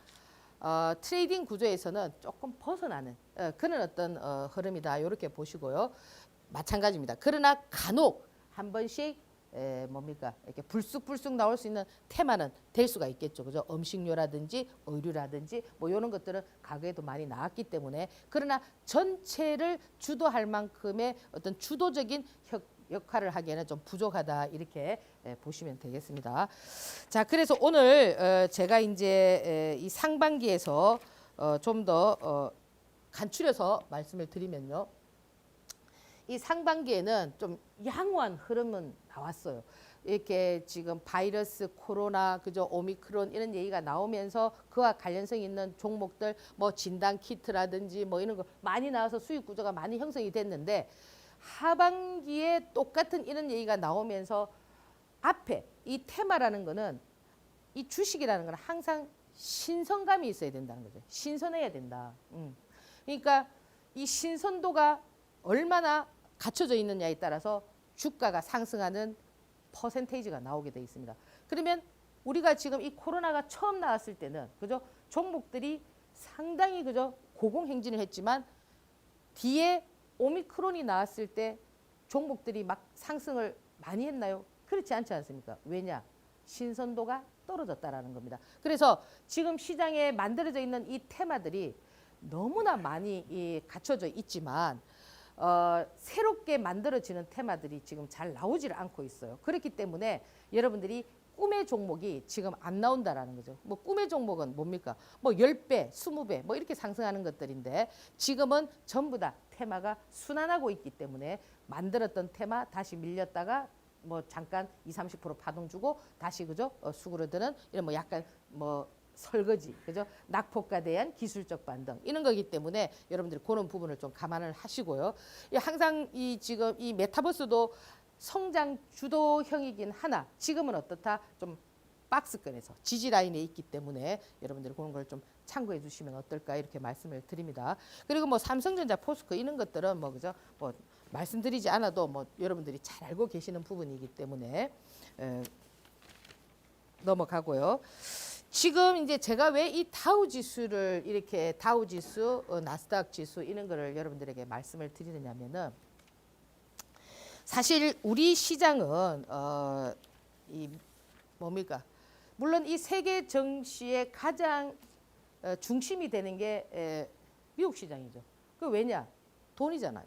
트레이딩 구조에서는 조금 벗어나는 그런 어떤 흐름이다. 이렇게 보시고요. 마찬가지입니다. 그러나 간혹 한 번씩 뭡니까 이렇게 불쑥불쑥 나올 수 있는 테마는 될 수가 있겠죠. 그죠? 음식료라든지 의류라든지 뭐 이런 것들은 과거에도 많이 나왔기 때문에 그러나 전체를 주도할 만큼의 어떤 주도적인 역할을 하기에는 좀 부족하다 이렇게 보시면 되겠습니다. 자, 그래서 오늘 제가 이제 이 상반기에서 좀 더 간추려서 말씀을 드리면요. 이 상반기에는 좀 양호한 흐름은 나왔어요. 이렇게 지금 바이러스, 코로나, 그죠, 오미크론 이런 얘기가 나오면서 그와 관련성 있는 종목들, 뭐 진단 키트라든지 뭐 이런 거 많이 나와서 수익 구조가 많이 형성이 됐는데 하반기에 똑같은 이런 얘기가 나오면서 앞에 이 테마라는 거는 이 주식이라는 건 항상 신선감이 있어야 된다는 거죠. 신선해야 된다. 그러니까 이 신선도가 얼마나 갖춰져 있느냐에 따라서 주가가 상승하는 퍼센테이지가 나오게 돼 있습니다. 그러면 우리가 지금 이 코로나가 처음 나왔을 때는 그죠? 종목들이 상당히 그죠? 고공행진을 했지만 뒤에 오미크론이 나왔을 때 종목들이 막 상승을 많이 했나요? 그렇지 않지 않습니까? 왜냐? 신선도가 떨어졌다라는 겁니다. 그래서 지금 시장에 만들어져 있는 이 테마들이 너무나 많이 갖춰져 있지만 새롭게 만들어지는 테마들이 지금 잘 나오지를 않고 있어요. 그렇기 때문에 여러분들이 꿈의 종목이 지금 안 나온다라는 거죠. 뭐 꿈의 종목은 뭡니까? 뭐 10배, 20배 뭐 이렇게 상승하는 것들인데 지금은 전부 다 테마가 순환하고 있기 때문에 만들었던 테마 다시 밀렸다가 뭐 잠깐 20, 30% 파동 주고 다시 그죠? 수그러드는 이런 뭐 약간 뭐 설거지, 그죠? 낙폭과 대한 기술적 반등 이런 거기 때문에 여러분들이 그런 부분을 좀 감안을 하시고요. 항상 이 지금 이 메타버스도 성장 주도형이긴 하나 지금은 어떻다 좀 박스권에서 지지 라인에 있기 때문에 여러분들이 그런 걸 좀 참고해 주시면 어떨까 이렇게 말씀을 드립니다. 그리고 뭐 삼성전자, 포스코 이런 것들은 뭐 그죠? 뭐 말씀드리지 않아도 뭐 여러분들이 잘 알고 계시는 부분이기 때문에 넘어가고요. 지금 이제 제가 왜 이 다우 지수를 이렇게 다우 지수, 나스닥 지수 이런 거를 여러분들에게 말씀을 드리느냐면은 사실 우리 시장은 이 뭡니까? 물론 이 세계 증시의 가장 중심이 되는 게 미국 시장이죠. 그 왜냐? 돈이잖아요.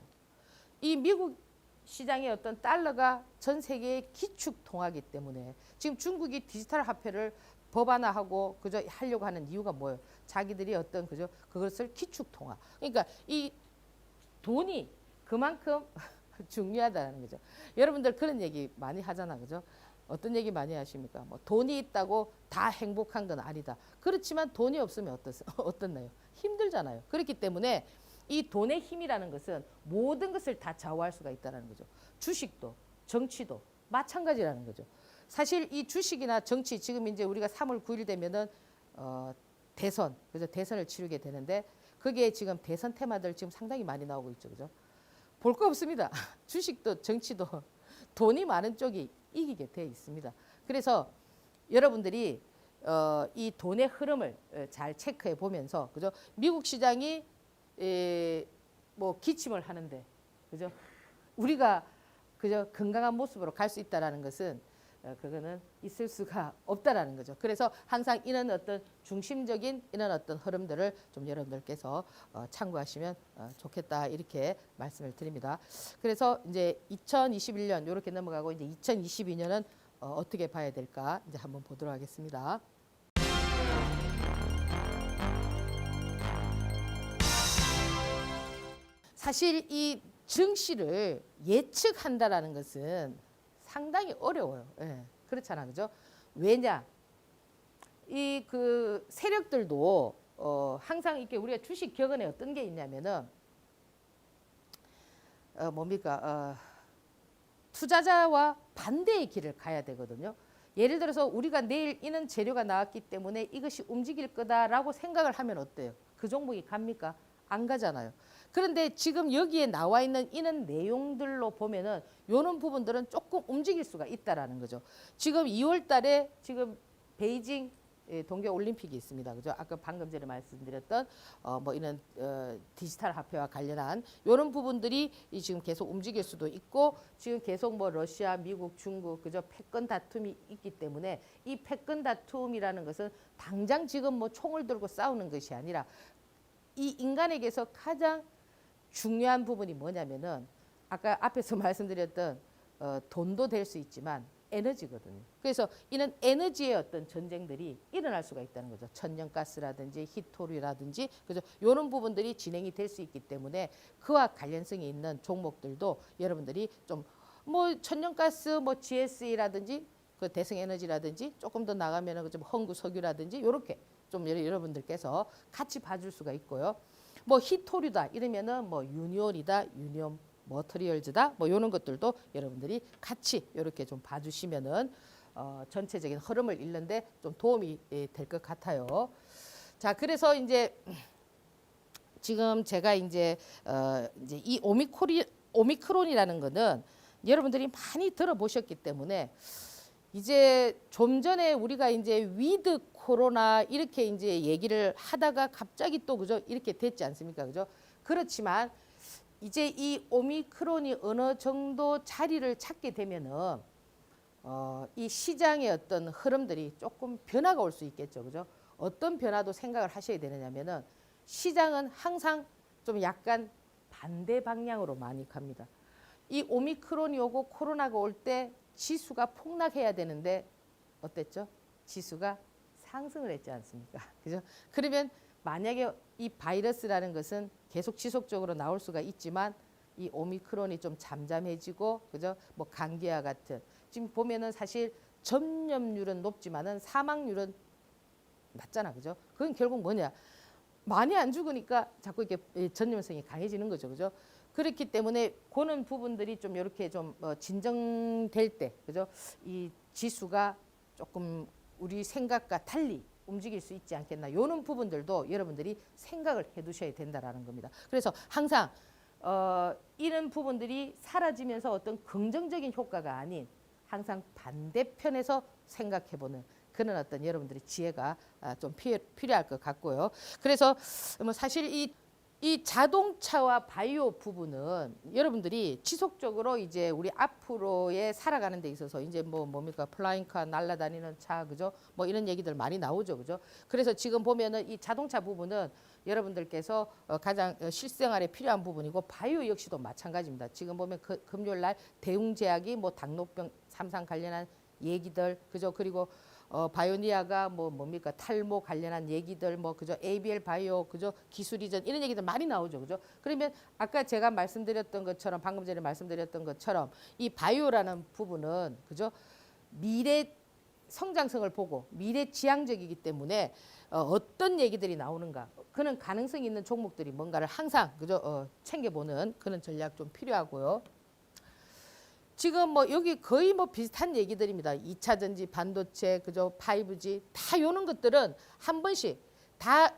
이 미국 시장의 어떤 달러가 전 세계의 기축 통화기 때문에 지금 중국이 디지털 화폐를 법안화하고 그저 하려고 하는 이유가 뭐예요? 자기들이 어떤 그저 그것을 기축 통화. 그러니까 이 돈이 그만큼 중요하다는 거죠. 여러분들 그런 얘기 많이 하잖아, 그죠? 어떤 얘기 많이 하십니까? 뭐 돈이 있다고 다 행복한 건 아니다. 그렇지만 돈이 없으면 어떻나요? 힘들잖아요. 그렇기 때문에 이 돈의 힘이라는 것은 모든 것을 다 좌우할 수가 있다는 거죠. 주식도, 정치도 마찬가지라는 거죠. 사실 이 주식이나 정치 지금 이제 우리가 3월 9일 되면은 대선, 그죠? 대선을 치르게 되는데 거기에 지금 대선 테마들 지금 상당히 많이 나오고 있죠, 그죠? 볼 거 없습니다. 주식도 정치도 돈이 많은 쪽이 이기게 돼 있습니다. 그래서 여러분들이 이 돈의 흐름을 잘 체크해 보면서 그죠? 미국 시장이 뭐 기침을 하는데 그죠? 우리가 그저 건강한 모습으로 갈 수 있다라는 것은 그거는 있을 수가 없다라는 거죠. 그래서 항상 이런 어떤 중심적인 이런 어떤 흐름들을 좀 여러분들께서 참고하시면 좋겠다 이렇게 말씀을 드립니다. 그래서 이제 2021년 이렇게 넘어가고 이제 2022년은 어떻게 봐야 될까 이제 한번 보도록 하겠습니다. 사실 이 증시를 예측한다라는 것은 상당히 어려워요. 예, 그렇잖아, 그죠? 왜냐? 이 그 세력들도 항상 이렇게 우리가 주식 격언에 어떤 게 있냐면은 뭡니까? 투자자와 반대의 길을 가야 되거든요. 예를 들어서 우리가 내일 이런 재료가 나왔기 때문에 이것이 움직일 거다라고 생각을 하면 어때요? 그 종목이 갑니까? 안 가잖아요. 그런데 지금 여기에 나와 있는 이런 내용들로 보면은 이런 부분들은 조금 움직일 수가 있다라는 거죠. 지금 2월 달에 지금 베이징 동계 올림픽이 있습니다. 그죠? 아까 방금 전에 말씀드렸던 뭐 이런 디지털 화폐와 관련한 이런 부분들이 지금 계속 움직일 수도 있고 지금 계속 뭐 러시아, 미국, 중국 그죠? 패권 다툼이 있기 때문에 이 패권 다툼이라는 것은 당장 지금 뭐 총을 들고 싸우는 것이 아니라 이 인간에게서 가장 중요한 부분이 뭐냐면은 아까 앞에서 말씀드렸던 돈도 될 수 있지만 에너지거든요. 그래서 이런 에너지의 어떤 전쟁들이 일어날 수가 있다는 거죠. 천연가스라든지 히토류라든지 그죠? 이런 부분들이 진행이 될 수 있기 때문에 그와 관련성이 있는 종목들도 여러분들이 좀 뭐 천연가스 뭐 GSE라든지 그 대성에너지라든지 조금 더 나가면은 좀 헌구석유라든지 이렇게 좀 여러분들께서 같이 봐줄 수가 있고요. 뭐 히토류다 이러면은 뭐 유니온이다, 유니온 머터리얼즈다 뭐 이런 것들도 여러분들이 같이 이렇게 좀 봐주시면은 전체적인 흐름을 읽는데 좀 도움이 될 것 같아요. 자, 그래서 이제 지금 제가 이제 이 오미크론이라는 거는 여러분들이 많이 들어보셨기 때문에 이제 좀 전에 우리가 이제 위드 코로나 이렇게 이제 얘기를 하다가 갑자기 또 그죠 이렇게 됐지 않습니까, 그죠? 그렇지만 이제 이 오미크론이 어느 정도 자리를 찾게 되면은 이 시장의 어떤 흐름들이 조금 변화가 올 수 있겠죠, 그죠? 어떤 변화도 생각을 하셔야 되느냐면은 시장은 항상 좀 약간 반대 방향으로 많이 갑니다. 이 오미크론이 오고 코로나가 올 때 지수가 폭락해야 되는데 어땠죠? 지수가 상승을 했지 않습니까? 그죠? 그러면 만약에 이 바이러스라는 것은 계속 지속적으로 나올 수가 있지만 이 오미크론이 좀 잠잠해지고 그죠? 뭐 감기와 같은 지금 보면은 사실 전염률은 높지만은 사망률은 낮잖아. 그죠? 그건 결국 뭐냐? 많이 안 죽으니까 자꾸 이렇게 전염성이 강해지는 거죠. 그죠? 그렇기 때문에 그런 부분들이 좀 이렇게 좀 진정될 때, 그죠? 이 지수가 조금 우리 생각과 달리 움직일 수 있지 않겠나. 이런 부분들도 여러분들이 생각을 해두셔야 된다라는 겁니다. 그래서 항상 이런 부분들이 사라지면서 어떤 긍정적인 효과가 아닌 항상 반대편에서 생각해보는 그런 어떤 여러분들의 지혜가 좀 필요할 것 같고요. 그래서 뭐 사실 이 자동차와 바이오 부분은 여러분들이 지속적으로 이제 우리 앞으로의 살아가는 데 있어서 이제 뭡니까 플라잉카 날아다니는 차 그죠? 뭐 이런 얘기들 많이 나오죠, 그죠? 그래서 지금 보면은 이 자동차 부분은 여러분들께서 가장 실생활에 필요한 부분이고 바이오 역시도 마찬가지입니다. 지금 보면 금요일 날 대웅제약이 뭐 당뇨병 삼상 관련한 얘기들 그죠? 그리고 바이오니아가 뭡니까 탈모 관련한 얘기들 그죠 ABL 바이오 그죠 기술 이전 이런 얘기들 많이 나오죠, 그죠? 그러면 아까 제가 말씀드렸던 것처럼 방금 전에 말씀드렸던 것처럼 이 바이오라는 부분은 그죠 미래 성장성을 보고 미래 지향적이기 때문에 어떤 얘기들이 나오는가 그런 가능성이 있는 종목들이 뭔가를 항상 그죠 챙겨보는 그런 전략 좀 필요하고요. 지금 여기 거의 비슷한 얘기들입니다. 2차 전지, 반도체, 그죠? 5G 다 요런 것들은 한 번씩 다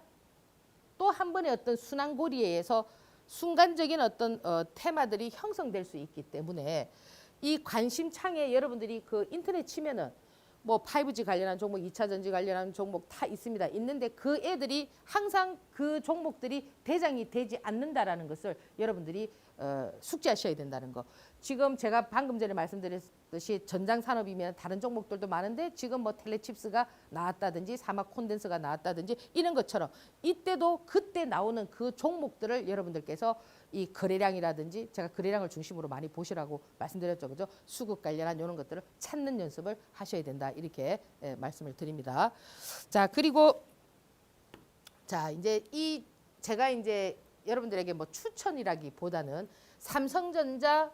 또 한 번의 어떤 순환고리에서 순간적인 어떤 테마들이 형성될 수 있기 때문에 이 관심창에 여러분들이 그 인터넷 치면은 5G 관련한 종목, 2차 전지 관련한 종목 다 있습니다. 있는데 그 애들이 항상 그 종목들이 대장이 되지 않는다라는 것을 여러분들이 숙지하셔야 된다는 거. 지금 제가 방금 전에 말씀드렸던 것이 전장 산업이면 다른 종목들도 많은데 지금 뭐 텔레칩스가 나왔다든지 사막 콘덴서가 나왔다든지 이런 것처럼 이때도 그때 나오는 그 종목들을 여러분들께서 이 거래량이라든지 제가 거래량을 중심으로 많이 보시라고 말씀드렸죠. 그죠? 수급 관련한 이런 것들을 찾는 연습을 하셔야 된다. 이렇게 말씀을 드립니다. 자, 그리고 자, 이제 이 제가 이제 여러분들에게 뭐 추천이라기보다는 삼성전자,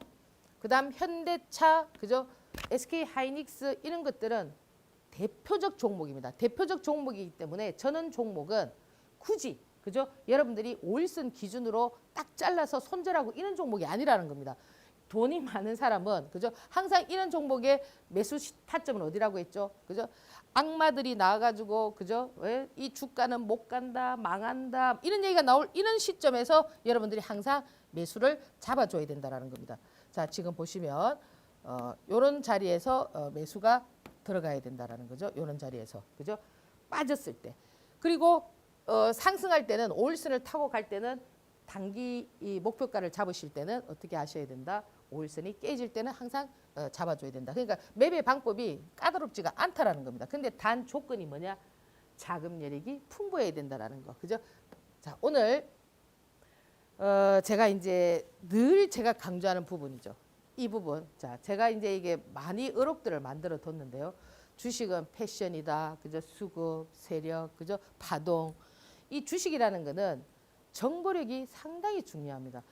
그다음 현대차, 그죠? SK하이닉스 이런 것들은 대표적 종목입니다. 대표적 종목이기 때문에 저는 종목은 굳이 그죠? 여러분들이 5일선 기준으로 딱 잘라서 손절하고 이런 종목이 아니라는 겁니다. 돈이 많은 사람은 그죠? 항상 이런 종목의 매수 타점은 어디라고 했죠? 그죠? 악마들이 나와가지고 그죠? 왜? 이 주가는 못 간다, 망한다 이런 얘기가 나올 이런 시점에서 여러분들이 항상 매수를 잡아줘야 된다라는 겁니다. 자, 지금 보시면 요런 자리에서 매수가 들어가야 된다라는 거죠. 요런 자리에서 그죠? 빠졌을 때 그리고 상승할 때는 5일선을 타고 갈 때는 단기 이 목표가를 잡으실 때는 어떻게 하셔야 된다? 5일선이 깨질 때는 항상 잡아줘야 된다. 그러니까 매매 방법이 까다롭지가 않다라는 겁니다. 근데 단 조건이 뭐냐? 자금 여력이 풍부해야 된다라는 거. 그죠? 자, 오늘 제가 이제 늘 제가 강조하는 부분이죠. 이 부분. 자, 제가 이제 이게 많이 의록들을 만들어 뒀는데요. 주식은 패션이다. 그죠? 수급, 세력, 그죠? 파동. 이 주식이라는 거는 정보력이 상당히 중요합니다.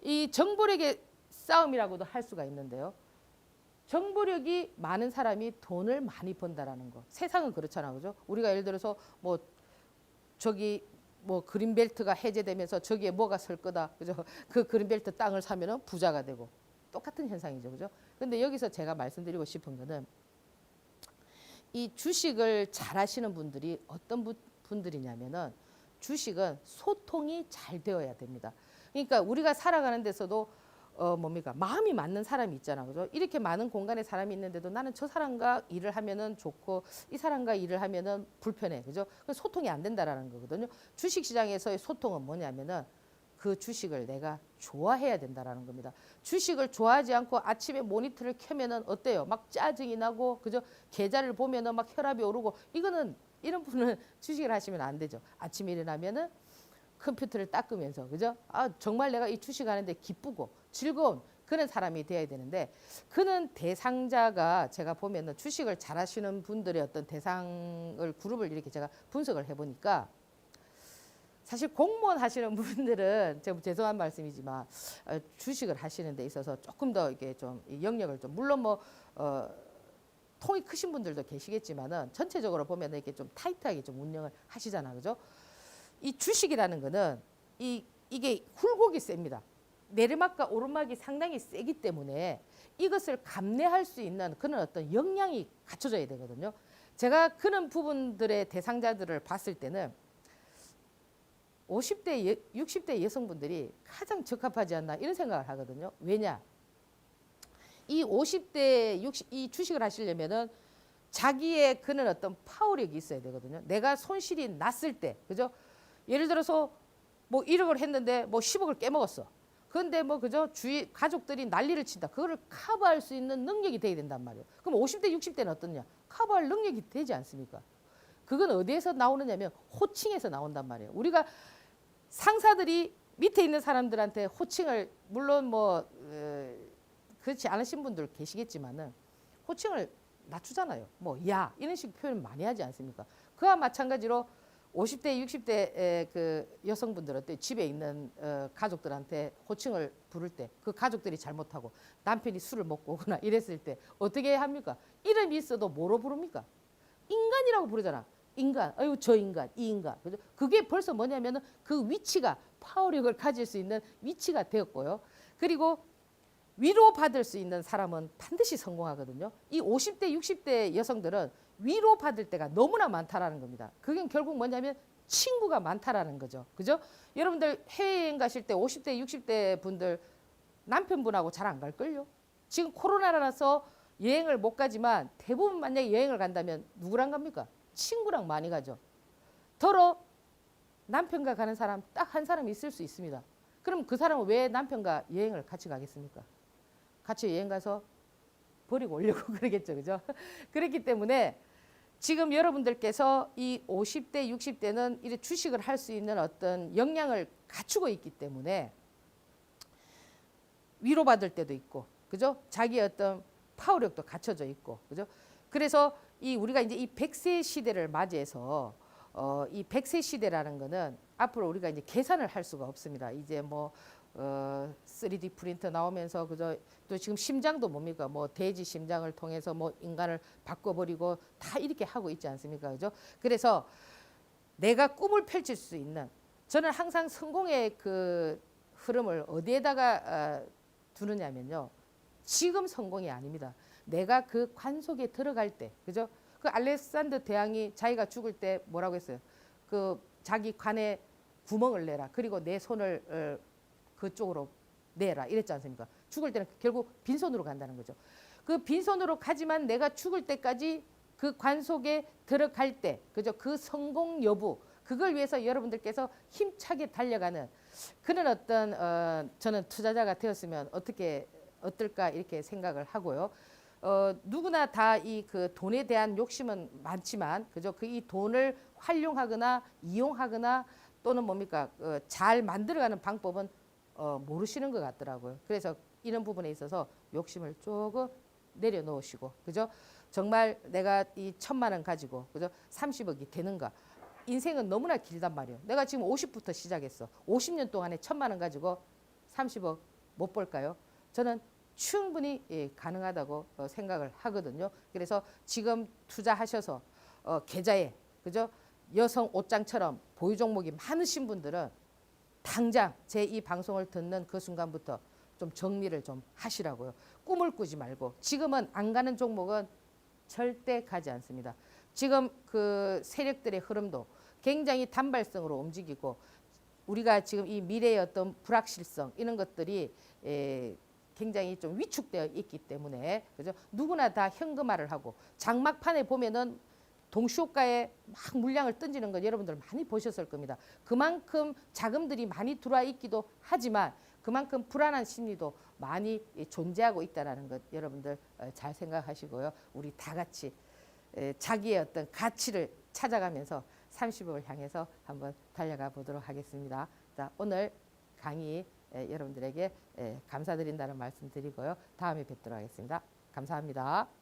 이 정보력의 싸움이라고도 할 수가 있는데요. 정보력이 많은 사람이 돈을 많이 번다라는 거. 세상은 그렇잖아, 그죠? 우리가 예를 들어서 뭐 저기 뭐 그린벨트가 해제되면서 저기에 뭐가 설 거다, 그죠? 그 그린벨트 땅을 사면은 부자가 되고 똑같은 현상이죠, 그죠? 근데 여기서 제가 말씀드리고 싶은 거는 이 주식을 잘 하시는 분들이 어떤 분들이냐면은 주식은 소통이 잘 되어야 됩니다. 그러니까 우리가 살아가는 데서도 뭡니까? 마음이 맞는 사람이 있잖아. 그죠? 이렇게 많은 공간에 사람이 있는데도 나는 저 사람과 일을 하면은 좋고 이 사람과 일을 하면은 불편해. 그죠? 소통이 안 된다라는 거거든요. 주식 시장에서의 소통은 뭐냐면은 그 주식을 내가 좋아해야 된다라는 겁니다. 주식을 좋아하지 않고 아침에 모니터를 켜면은 어때요? 막 짜증이 나고 그죠? 계좌를 보면은 막 혈압이 오르고 이거는 이런 분은 주식을 하시면 안 되죠. 아침에 일어나면은 컴퓨터를 닦으면서 그죠? 아, 정말 내가 이 주식하는데 기쁘고 즐거운 그런 사람이 되어야 되는데 그는 대상자가 제가 보면은 주식을 잘하시는 분들의 어떤 대상을 그룹을 이렇게 제가 분석을 해보니까 사실 공무원 하시는 분들은 제가 죄송한 말씀이지만 주식을 하시는 데 있어서 조금 더 이게 좀 영역을 좀 물론 뭐 통이 크신 분들도 계시겠지만은 전체적으로 보면 이렇게 좀 타이트하게 좀 운영을 하시잖아, 그죠? 이 주식이라는 거는 이게 굴곡이 셉니다. 내리막과 오르막이 상당히 세기 때문에 이것을 감내할 수 있는 그런 어떤 역량이 갖춰져야 되거든요. 제가 그런 부분들의 대상자들을 봤을 때는 50대, 60대 여성분들이 가장 적합하지 않나 이런 생각을 하거든요. 왜냐? 이 50대, 60, 이 주식을 하시려면은 자기의 그런 어떤 파워력이 있어야 되거든요. 내가 손실이 났을 때, 그죠? 예를 들어서 뭐 1억을 했는데 뭐 10억을 깨먹었어. 그런데 뭐 그죠? 주위 가족들이 난리를 친다. 그거를 커버할 수 있는 능력이 돼야 된단 말이에요. 그럼 50대, 60대는 어떠냐? 커버할 능력이 되지 않습니까? 그건 어디에서 나오느냐면 호칭에서 나온단 말이에요. 우리가 상사들이 밑에 있는 사람들한테 호칭을 물론 뭐 그렇지 않으신 분들 계시겠지만은 호칭을 낮추잖아요. 뭐 야 이런 식 표현 많이 하지 않습니까? 그와 마찬가지로 50대, 60대 그 여성분들은 집에 있는 가족들한테 호칭을 부를 때 그 가족들이 잘못하고 남편이 술을 먹고 오거나 이랬을 때 어떻게 합니까? 이름이 있어도 뭐로 부릅니까? 인간이라고 부르잖아. 인간, 아유 저 인간, 이 인간. 그죠? 그게 벌써 뭐냐면은 그 위치가 파워력을 가질 수 있는 위치가 되었고요. 그리고 위로받을 수 있는 사람은 반드시 성공하거든요. 이 50대, 60대 여성들은 위로받을 때가 너무나 많다라는 겁니다. 그게 결국 뭐냐면 친구가 많다라는 거죠. 그죠? 여러분들 해외여행 가실 때 50대, 60대 분들 남편분하고 잘 안 갈걸요? 지금 코로나라서 여행을 못 가지만 대부분 만약에 여행을 간다면 누구랑 갑니까? 친구랑 많이 가죠. 더러 남편과 가는 사람 딱 한 사람 있을 수 있습니다. 그럼 그 사람은 왜 남편과 여행을 같이 가겠습니까? 같이 여행 가서 버리고 오려고 그러겠죠. 그죠? 그렇기 때문에 지금 여러분들께서 이 50대, 60대는 이 주식을 할 수 있는 어떤 역량을 갖추고 있기 때문에 위로받을 때도 있고, 그죠? 자기 어떤 파워력도 갖춰져 있고, 그죠? 그래서 이 우리가 이제 이 100세 시대를 맞이해서 이 100세 시대라는 거는 앞으로 우리가 이제 계산을 할 수가 없습니다. 이제 뭐 3D 프린터 나오면서 그죠? 또 지금 심장도 뭡니까? 뭐 돼지 심장을 통해서 뭐 인간을 바꿔버리고 다 이렇게 하고 있지 않습니까? 그죠? 그래서 내가 꿈을 펼칠 수 있는, 저는 항상 성공의 그 흐름을 어디에다가 두느냐면요. 지금 성공이 아닙니다. 내가 그 관 속에 들어갈 때, 그죠? 그 알렉산더 대왕이 자기가 죽을 때 뭐라고 했어요? 그 자기 관에 구멍을 내라. 그리고 내 손을 그쪽으로 내라. 이랬지 않습니까? 죽을 때는 결국 빈손으로 간다는 거죠. 그 빈손으로 가지만 내가 죽을 때까지 그 관 속에 들어갈 때, 그죠? 그 성공 여부, 그걸 위해서 여러분들께서 힘차게 달려가는 그런 어떤 저는 투자자가 되었으면 어떨까 이렇게 생각을 하고요. 누구나 다 이 그 돈에 대한 욕심은 많지만, 그죠? 그 이 돈을 활용하거나 이용하거나 또는 뭡니까 잘 만들어가는 방법은 모르시는 것 같더라고요. 그래서 이런 부분에 있어서 욕심을 조금 내려놓으시고, 그죠? 정말 내가 이 1,000만 원 가지고, 그죠? 30억이 되는가? 인생은 너무나 길단 말이에요. 내가 지금 50부터 시작했어. 50년 동안에 1,000만 원 가지고 30억 못 벌까요? 저는 충분히 가능하다고 생각을 하거든요. 그래서 지금 투자하셔서 계좌에, 그죠? 여성 옷장처럼 보유 종목이 많으신 분들은 당장 제 이 방송을 듣는 그 순간부터 좀 정리를 좀 하시라고요. 꿈을 꾸지 말고, 지금은 안 가는 종목은 절대 가지 않습니다. 지금 그 세력들의 흐름도 굉장히 단발성으로 움직이고, 우리가 지금 이 미래의 어떤 불확실성 이런 것들이 굉장히 좀 위축되어 있기 때문에, 그죠? 누구나 다 현금화를 하고, 장막판에 보면은 동시호가에 막 물량을 던지는 건 여러분들 많이 보셨을 겁니다. 그만큼 자금들이 많이 들어와 있기도 하지만 그만큼 불안한 심리도 많이 존재하고 있다는 것 여러분들 잘 생각하시고요. 우리 다 같이 자기의 어떤 가치를 찾아가면서 30억을 향해서 한번 달려가 보도록 하겠습니다. 자, 오늘 강의 여러분들에게 감사드린다는 말씀 드리고요. 다음에 뵙도록 하겠습니다. 감사합니다.